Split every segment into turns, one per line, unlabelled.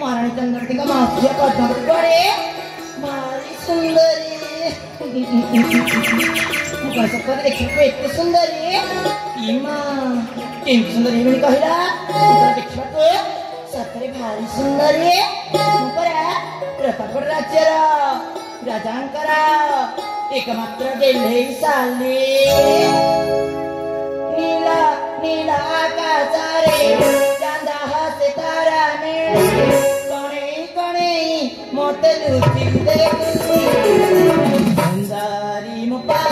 महारानी चंद्रवती का माफिया कदम करे भारी सुंदरी मुखा सकर देखिए एते सुंदरी इमा केमती सुंदरी बोली कहला देखिबा तो सतरे भारी सुंदरी परा प्रतापगढ़ राज्यर राजांकर एकमात्र गेले साले नीला नीला आकाशारे चांदा हसे तारा ने कणे कणे मोटे लुटी देखी सुंदरी मुपा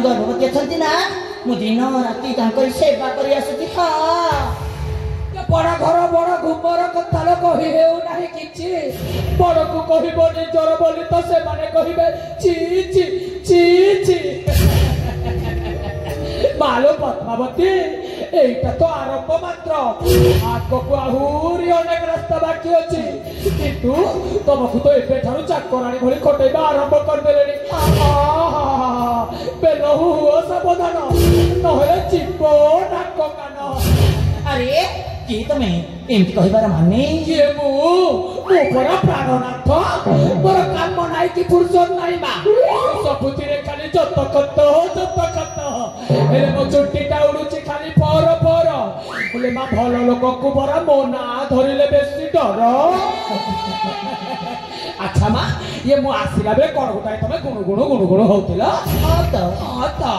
गर्भवती अच्छा ना मु दिन राति सेवा कर
बड़ घर बड़ घुमर कथा कही हेउना कि बड़ को कहब निजर बोली तो से माने कहिबे ची ची ची ची मालो पद्मावती एटा तो आरंभ मात्र आगको आहुरी अनेक रास्ता बाकी अच्छी किंतु तुमको तो एबे ठारू चाकराणी भली खटेबा आरंभ कर देलेनी बेलहु हुओ सावधान नहले चिपो नाक कान
अरे कि तमे एमती कहिबार माने
ये मु परा प्राणनाथ मोर काम नाई कि फुर्सत नाई मा सबुति रे खाली जत कत हेले मो चुट्टीटा उडुची खाली पर पर बोले मा भल लोक को परा मो ना धरिले बेसी डर अच्छा माँ ये मु आसला बेले कौन गोटाए तुम गुणु गुणु होतिला तो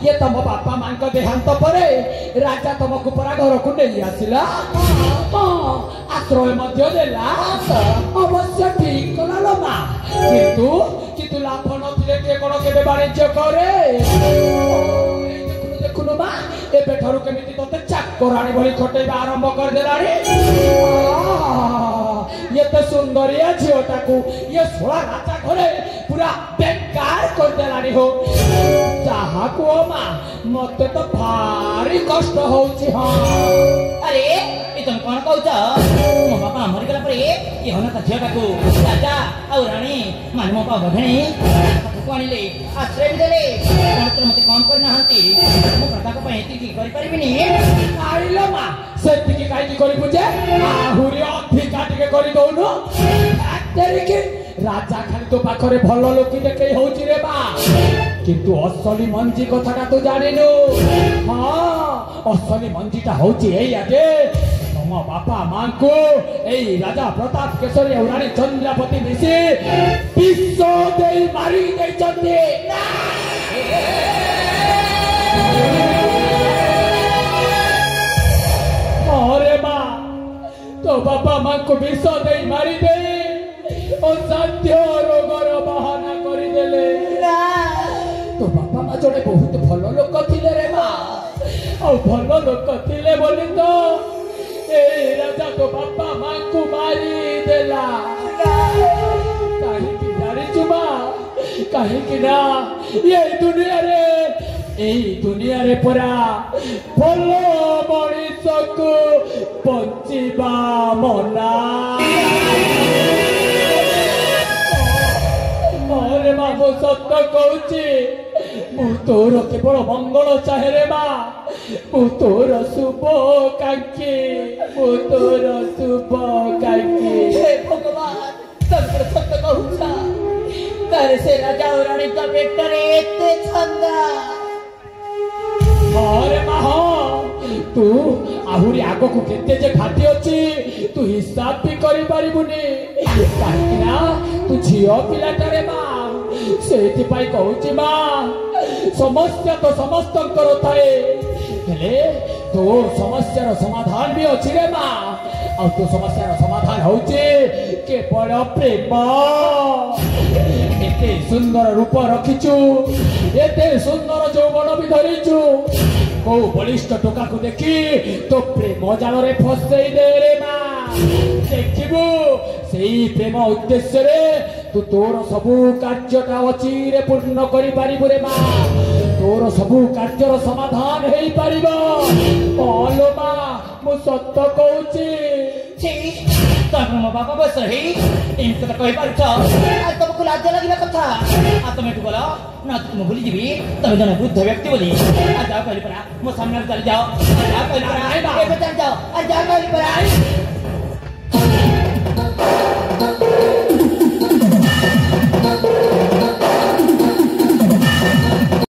ये तुम बापा मां को देहांत परे राजा तुमको परा घर को नहीं आसिला आश्रय मध्य देला अवश्य ठीक कला लो माँ किंतु लाभ नथिले के कोन केबे वाणिज्य करे देखुनु माँ एबे ठारू केमिति तते चाकराणी भली खटेबा आरंभ कर देलानी ये तो सुंदरिया झीटा को ये सोला राजा घरे पूरा बेकार कर देलानी हो जहा को माँ मत तो भारी कष्ट होची हां
अरे ये तुम कौन कहूच मो बापा मरी गला परे ये होना ता झीटा को राजा आ रानी मान मो बाबा भेणी को आनिले आश्रय देले मात्र मते कम कर नाहंती मो प्रजा को पहेती की करि परिबिनी
आइलो माँ सेति की काई की करि बुझे आहुरी अधिका टिके करि दउनु तेरे के राजा खाली तो पाखरे भल लोकी देखे होची रे बा किंतु असली मंजी कथाटा तो जानिनु हाँ असली मंजीटा होची एई आजे तुम बापा मां को एई राजा प्रताप केशरी और रानी चंद्रावती मिसी विश्व देई मारी देई चंदी अरे मां तो बापा मां को विश्व देई मारी देई और सत्य रोगर बहाना करी देले तो बापा मां जड़े बहुत भल लोक थिले रे मां और भल लोक थिले बोली तो ए राजा तो बापा मां को मारी देला काहे की जानी चुमा काहे की ना ये दुनिया रे परा भल मनीष को बंचिबा मना अरे माँ मो सत्य कहूची मु तोर केवल मंगल चाहे रे माँ मु तोर शुभ कांक्षी मु तोर शुभ कांक्षी
हे भगवान तंत्र सत्य कहूचा तारे से राजा और रानी का बेटरे एते छंदा
अरे माँ तू आहुरी आगो को केते जे घाटी अछि तू हिसाब भी करि परिबुनी काहे ना तू झियो पिलाटारे माँ सेति पाई कहूची माँ समस्या तो समस्तंकर थाए हेले तो समस्यार समाधान भी अछि रे माँ और तो समस्यार समाधान होउची केवल प्रेम एते सुंदर रूप रखिचु एते सुंदर यौवन भी धरिचु को बलिष्ठ टोका को देखी तो प्रेम जाल रे फसई दे रे माँ देखिबु सेई प्रेम उद्देश्य रे तू तोर सबु कार्यटा अचिरे पूर्ण करि पारिबु रे माँ तोर सबु कार्यर समाधान हेई पारिबो ओलो माँ मु सत्य कहूची
तम मो बापा बस ही इनसे कहि पारछ आ तुमको लाज लागिला कथा आ तुम एठु बोला ना तुम भूली जीबी तुम जने बुद्ध व्यक्ति बोली आ जाओ कहली परा मो सामने चल जाओ आ जाओ कहली परा ए चल जाओ आ जाओ कहली परा